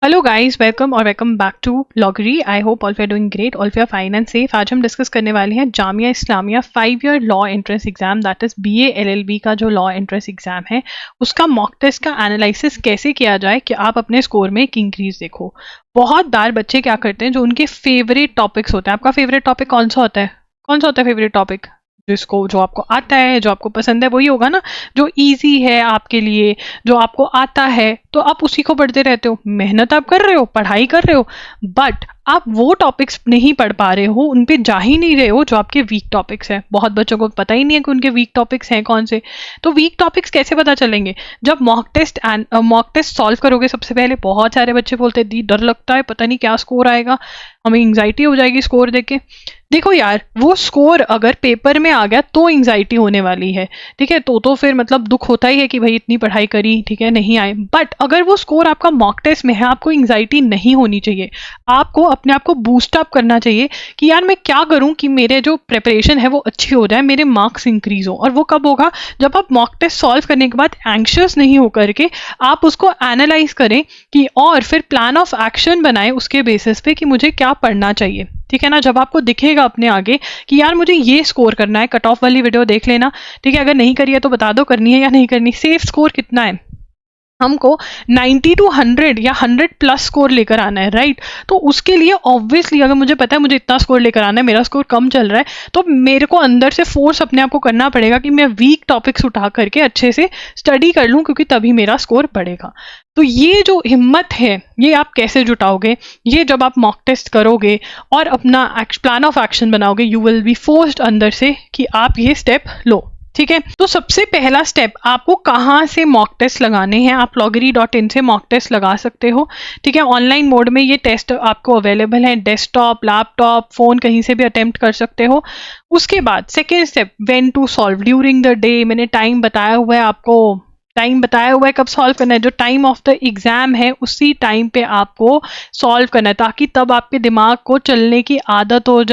Hello guys, welcome back to Logary. I hope all you are doing great, all you are fine and safe. आज हम discuss करने वाले हैं Jamia Islamia 5 year law entrance exam, that is BA LLB का जो law entrance exam है उसका mock test का एनालिसिस कैसे किया जाए कि आप अपने स्कोर में एक इंक्रीज देखो। बहुत बार बच्चे क्या करते हैं, जो उनके फेवरेट टॉपिक्स होते हैं। आपका फेवरेट टॉपिक कौन सा होता है? कौन सा होता है फेवरेट टॉपिक? जो आपको आता है, जो आपको पसंद है, वही होगा ना, जो इजी है आपके लिए, जो आपको आता है, तो आप उसी को पढ़ते रहते हो। मेहनत आप कर रहे हो, पढ़ाई कर रहे हो, बट आप वो टॉपिक्स नहीं पढ़ पा रहे हो, उन पे जा ही नहीं रहे हो जो आपके वीक टॉपिक्स हैं। बहुत बच्चों को पता ही नहीं है कि उनके वीक टॉपिक्स हैं कौन से। तो वीक टॉपिक्स कैसे पता चलेंगे? जब मॉक टेस्ट सॉल्व करोगे। सबसे पहले बहुत सारे बच्चे बोलते हैं दी डर लगता है, पता नहीं क्या स्कोर आएगा, हमें एंग्जाइटी हो जाएगी स्कोर देख के। देखो यार, वो स्कोर अगर पेपर में आ गया तो एंग्जाइटी होने वाली है, ठीक है। तो फिर मतलब दुख होता ही है कि भाई इतनी पढ़ाई करी, ठीक है, नहीं आए। बट अगर वो स्कोर आपका मॉक टेस्ट में है, आपको एंग्जाइटी नहीं होनी चाहिए। आपको अपने आप को बूस्ट अप करना चाहिए कि यार मैं क्या करूं कि मेरे जो प्रिपरेशन है वो अच्छी हो जाए, मेरे मार्क्स इंक्रीज हो। और वो कब होगा? जब आप मॉक टेस्ट सॉल्व करने के बाद एंग्शियस नहीं होकर के आप उसको एनालाइज करें कि और फिर प्लान ऑफ एक्शन बनाएं उसके बेसिस पे कि मुझे क्या पढ़ना चाहिए, ठीक है ना। जब आपको दिखेगा अपने आगे कि यार मुझे ये स्कोर करना है, कट ऑफ वाली वीडियो देख लेना, ठीक है। अगर नहीं करी है तो बता दो करनी है या नहीं करनी। सेफ स्कोर कितना है? हमको 90 to 100 या 100+ स्कोर लेकर आना है, राइट। तो उसके लिए ऑब्वियसली अगर मुझे पता है मुझे इतना स्कोर लेकर आना है, मेरा स्कोर कम चल रहा है, तो मेरे को अंदर से फोर्स अपने आप को करना पड़ेगा कि मैं वीक टॉपिक्स उठा करके अच्छे से स्टडी कर लूँ, क्योंकि तभी मेरा स्कोर बढ़ेगा। तो ये जो हिम्मत है, ये आप कैसे जुटाओगे? ये जब आप मॉक टेस्ट करोगे और अपना प्लान ऑफ एक्शन बनाओगे, यू विल बी फोर्स्ड अंदर से कि आप ये स्टेप लो, ठीक है। तो सबसे पहला स्टेप, आपको कहाँ से मॉक टेस्ट लगाने हैं? आप loggery.in से मॉक टेस्ट लगा सकते हो, ठीक है। ऑनलाइन मोड में ये टेस्ट आपको अवेलेबल है, डेस्कटॉप, लैपटॉप, फोन, कहीं से भी अटेम्प्ट कर सकते हो। उसके बाद second step, when to solve during the day. मैंने टाइम बताया हुआ है आपको, टाइम बताया हुआ है कब सॉल्व करना है। जो टाइम ऑफ द एग्जाम है उसी टाइम पे आपको सॉल्व करना है, ताकि तब आपके दिमाग को चलने की आदत हो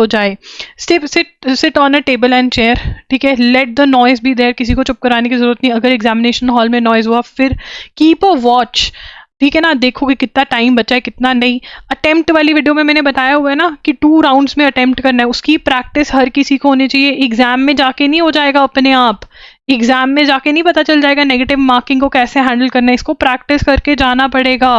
जाए, sit on a table and chair, ठीक है। Let the noise be there, किसी को चुप कराने की जरूरत नहीं। अगर एग्जामिनेशन हॉल में नॉइज हुआ, फिर कीप अ वॉच, ठीक है ना। देखोगे कितना टाइम बचा है, कितना नहीं। अटेम्प्ट वाली वीडियो में मैंने बताया हुआ है ना कि 2 राउंड्स में अटेम्प्ट करना है, उसकी प्रैक्टिस हर किसी को होनी चाहिए। एग्जाम में जाके नहीं हो जाएगा अपने आप, एग्जाम में जाके नहीं पता चल जाएगा नेगेटिव मार्किंग को कैसे हैंडल करना है। इसको प्रैक्टिस करके जाना पड़ेगा।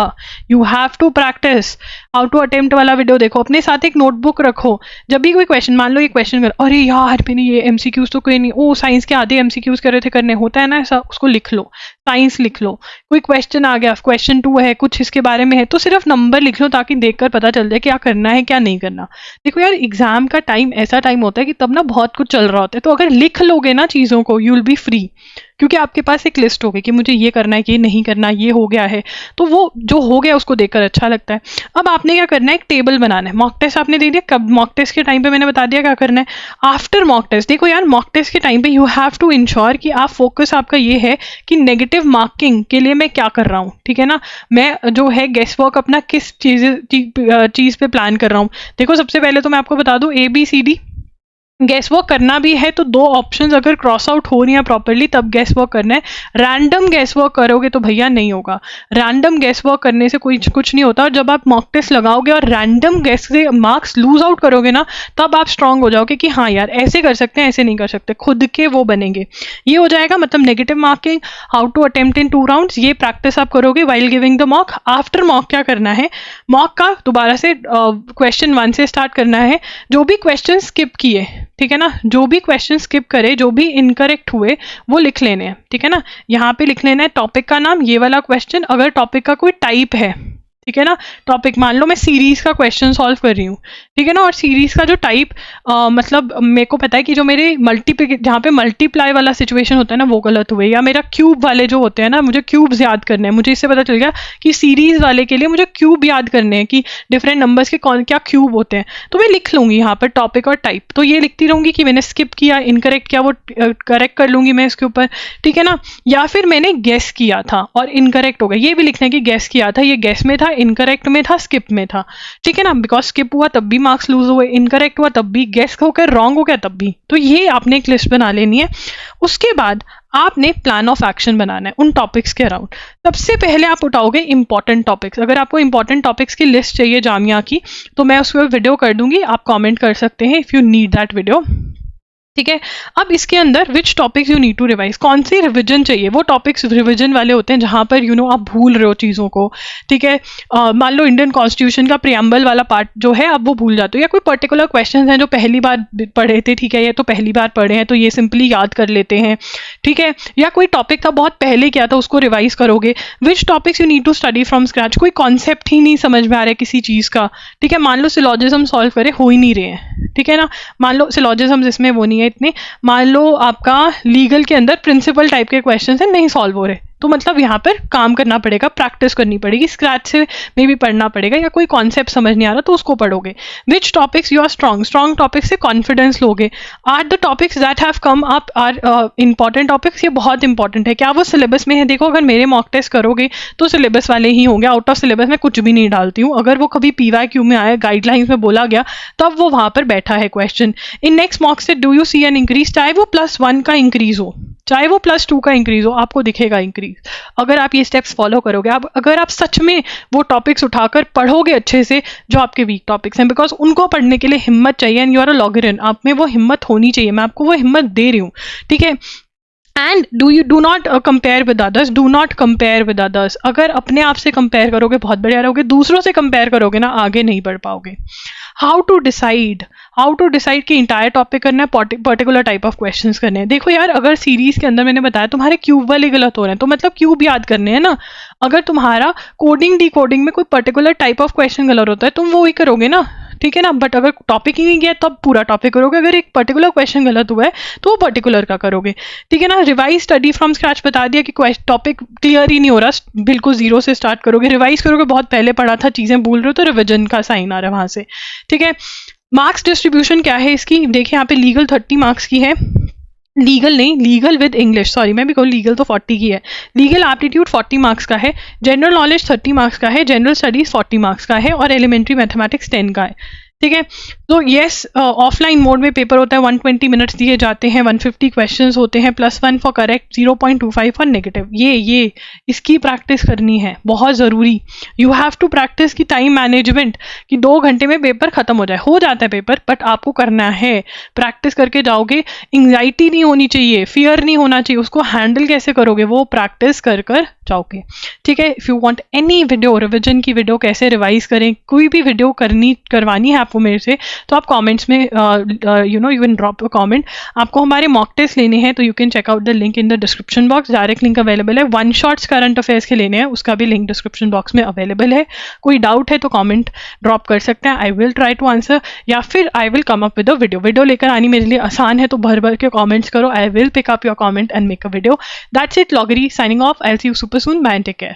You have to practice. How to attempt वाला वीडियो देखो, अपने साथ एक नोटबुक रखो। जब भी कोई क्वेश्चन, मान लो ये क्वेश्चन कर, अरे यार मैंने ये MCQs तो कोई नहीं, ओ साइंस के आधे MCQs कर रहे थे, करने होता है ना ऐसा, उसको लिख लो, साइंस लिख लो। कोई क्वेश्चन आ गया, क्वेश्चन 2 है, कुछ इसके बारे में है, तो सिर्फ नंबर लिख लो ताकि देखकर पता चल जाए क्या करना है क्या नहीं करना। देखो यार, एग्जाम का टाइम ऐसा टाइम होता है कि तब ना बहुत कुछ चल रहा होता है, तो अगर लिख लोगे ना चीज़ों को, यू विल बी फ्री, क्योंकि आपके पास एक लिस्ट होगी कि मुझे ये करना है, ये नहीं करना, ये हो गया है, तो वो जो हो गया उसको देखकर अच्छा लगता है। अब आपने क्या करना है, एक टेबल बनाना है। मॉक टेस्ट आपने दे दिया, कब? मॉक टेस्ट के टाइम पे मैंने बता दिया क्या करना है। आफ्टर मॉक टेस्ट, देखो यार, मॉक टेस्ट के टाइम पे यू हैव टू इंश्योर कि आप फोकस आपका ये है कि नेगेटिव मार्किंग के लिए मैं क्या कर रहा हूँ, ठीक है ना। मैं जो है गेस वर्क अपना किस चीज़ पे प्लान कर रहा हूँ। देखो सबसे पहले तो मैं आपको बता दूँ, ABCD गैस वर्क करना भी है तो 2 ऑप्शंस अगर क्रॉस आउट हो रही है प्रॉपरली तब गैस वर्क करना है। रैंडम गैस वर्क करोगे तो भैया नहीं होगा। रैंडम गैस वर्क करने से कुछ नहीं होता। और जब आप मॉक टेस्ट लगाओगे और रैंडम गैस से मार्क्स लूज आउट करोगे ना, तब आप स्ट्रांग हो जाओगे कि हाँ यार ऐसे कर सकते हैं, ऐसे नहीं कर सकते, खुद के वो बनेंगे। ये हो जाएगा, मतलब negative marking, how to attempt in 2 rounds, ये प्रैक्टिस आप करोगे while giving the mock. After mock क्या करना है, मॉक का दोबारा से क्वेश्चन 1 से स्टार्ट करना है। जो भी क्वेश्चन स्किप किए, ठीक है ना, जो भी क्वेश्चन स्किप करे, जो भी इनकरेक्ट हुए वो लिख लेने हैं, ठीक है ना। यहाँ पे लिख लेना है टॉपिक का नाम, ये वाला क्वेश्चन, अगर टॉपिक का कोई टाइप है, ठीक है ना। टॉपिक, मान लो मैं सीरीज का क्वेश्चन सॉल्व कर रही हूँ, ठीक है ना, और सीरीज का जो टाइप मतलब मेरे को पता है कि जो मेरे जहाँ पे मल्टीप्लाई वाला सिचुएशन होता है ना वो गलत हुए, या मेरा क्यूब वाले जो होते हैं ना, मुझे क्यूब्स याद करने हैं। मुझे इससे पता चल गया कि सीरीज वाले के लिए मुझे क्यूब याद करने हैं कि डिफरेंट नंबर्स के कौन क्या क्यूब होते हैं, तो मैं लिख लूंगी यहाँ पर टॉपिक और टाइप। तो ये लिखती रहूंगी कि मैंने स्किप किया, इनकरेक्ट किया, वो करेक्ट कर लूंगी मैं इसके ऊपर, ठीक है ना। या फिर मैंने गेस किया था और इनकरेक्ट हो गया, ये भी लिखना है कि गेस किया था, ये गेस में था, इनकरेक्ट में था, स्किप में था, ठीक है ना, बिकॉज स्किप हुआ तब भी मार्क्स लूज हुए, इनकरेक्ट हुआ तब भी, गेस होकर रॉन्ग हो गया तब भी। तो ये आपने एक लिस्ट बना लेनी है। उसके बाद आपने प्लान ऑफ एक्शन बनाना है उन टॉपिक्स के अराउंड। सबसे पहले आप उठाओगे इंपॉर्टेंट टॉपिक्स। अगर आपको इंपॉर्टेंट टॉपिक्स की लिस्ट चाहिए जामिया की, तो मैं उस पर वीडियो कर दूंगी, आप कमेंट कर सकते हैं if you need that video, ठीक है। अब इसके अंदर which topics you need to revise, कौन सी रिविजन चाहिए। वो टॉपिक्स रिविजन वाले होते हैं जहां पर आप भूल रहे हो चीज़ों को, ठीक है। मान लो इंडियन कॉन्स्टिट्यूशन का प्रियम्बल वाला पार्ट जो है आप वो भूल जाते हो, या कोई पर्टिकुलर क्वेश्चन हैं जो पहली बार पढ़े थे, ठीक है, ये तो पहली बार पढ़े हैं तो ये सिंपली याद कर लेते हैं, ठीक है। या कोई टॉपिक था बहुत पहले किया था उसको रिवाइज करोगे। Which topics you need to study from scratch, कोई कॉन्सेप्ट ही नहीं समझ में आ रहा है किसी चीज़ का, ठीक है। मान लो सिलॉजिज्म सॉल्व करे, हो ही नहीं रहे हैं, ठीक है ना। मान लो सिलॉजिज्म इसमें वो नहीं है इतने, मान लो आपका लीगल के अंदर प्रिंसिपल टाइप के क्वेश्चन है, नहीं सॉल्व हो रहे, तो मतलब यहाँ पर काम करना पड़ेगा, प्रैक्टिस करनी पड़ेगी, स्क्रैच से में भी पढ़ना पड़ेगा, या कोई कॉन्सेप्ट समझ नहीं आ रहा तो उसको पढ़ोगे। Which topics you are strong, strong topics से कॉन्फिडेंस लोगे। Are the topics that have come up are important topics, ये बहुत इंपॉर्टेंट है, क्या वो सिलेबस में है। देखो अगर मेरे मॉक टेस्ट करोगे तो सिलेबस वाले ही होंगे, आउट ऑफ सिलेबस में कुछ भी नहीं डालती हूँ। अगर वो कभी PYQ में आया, गाइडलाइंस में बोला गया, तब वो वहाँ पर बैठा है क्वेश्चन। इन नेक्स्ट मॉक से do you see an increase, चाहे वो +1 का इंक्रीज हो, चाहे वो +2 का इंक्रीज हो, आपको दिखेगा इंक्रीज अगर आप ये स्टेप्स फॉलो करोगे। अब अगर आप सच में वो टॉपिक्स उठाकर पढ़ोगे अच्छे से जो आपके वीक टॉपिक्स हैं, बिकॉज उनको पढ़ने के लिए हिम्मत चाहिए, एंड यू आर अ लॉगरिन, आप में वो हिम्मत होनी चाहिए, मैं आपको वो हिम्मत दे रही हूँ, ठीक है। And do not compare with others, do not compare with others. अगर अपने आप से कंपेयर करोगे बहुत बढ़िया रहोगे, दूसरों से कंपेयर करोगे ना आगे नहीं बढ़ पाओगे। हाउ टू डिसाइड कि इंटायर टॉपिक करना है, पर्टिकुलर टाइप ऑफ क्वेश्चंस करने हैं। देखो यार, अगर सीरीज के अंदर मैंने बताया तुम्हारे क्यूब वाले गलत हो रहे हैं, तो मतलब क्यूब याद करने हैं ना। अगर तुम्हारा कोडिंग डिकोडिंग में कोई पर्टिकुलर टाइप ऑफ क्वेश्चन गलत होता है, तुम वो ही करोगे ना, ठीक है ना। बट अगर टॉपिक ही नहीं गया तब पूरा टॉपिक करोगे, अगर एक पर्टिकुलर क्वेश्चन गलत हुआ है तो वो पर्टिकुलर का करोगे, ठीक है ना। रिवाइज स्टडी फ्रॉम स्क्रैच, बता दिया कि टॉपिक क्लियर ही नहीं हो रहा, बिल्कुल जीरो से स्टार्ट करोगे, रिवाइज करोगे, बहुत पहले पढ़ा था, चीजें भूल रहे हो तो रिविजन का साइन आ रहा है वहां से, ठीक है। मार्क्स डिस्ट्रीब्यूशन क्या है इसकी, देखिए यहाँ पे लीगल 30 मार्क्स की है, लीगल नहीं, लीगल विद इंग्लिश, सॉरी मैं भी कहूँ लीगल तो 40 की है। लीगल एप्टीट्यूड 40 मार्क्स का है, जनरल नॉलेज 30 मार्क्स का है, जनरल स्टडीज 40 मार्क्स का है, और एलिमेंट्री मैथमेटिक्स 10 का है, ठीक है। तो येस, ऑफलाइन मोड में पेपर होता है, 120 मिनट्स दिए जाते हैं, 150 क्वेश्चंस होते हैं, +1 फॉर करेक्ट, 0.25 फॉर नेगेटिव। ये इसकी प्रैक्टिस करनी है, बहुत ज़रूरी। यू हैव टू प्रैक्टिस की टाइम मैनेजमेंट, कि 2 घंटे में पेपर खत्म हो जाए, हो जाता है पेपर, बट आपको करना है, प्रैक्टिस करके जाओगे। एंग्जाइटी नहीं होनी चाहिए, फियर नहीं होना चाहिए, उसको हैंडल कैसे करोगे वो प्रैक्टिस कर जाओगे, ठीक है। If you want any video, revision की वीडियो कैसे रिवाइज करें, कोई भी वीडियो करवानी है आपको मेरे से, तो आप कमेंट्स में you can drop a comment. आपको हमारे मॉक टेस्ट लेने हैं तो you can check out the link in the description box, direct link available है। 1 शॉट्स करंट अफेयर्स के लेने हैं, उसका भी लिंक डिस्क्रिप्शन बॉक्स में अवेलेबल है। कोई डाउट है तो कमेंट ड्रॉप कर सकते हैं, I will try to answer, या फिर I will come up with a video लेकर आनी मेरे लिए आसान है, तो भर के कॉमेंट्स करो, I will pick up your comment and make a video. That's it, Logary signing off, I will see you super soon, bye and take care.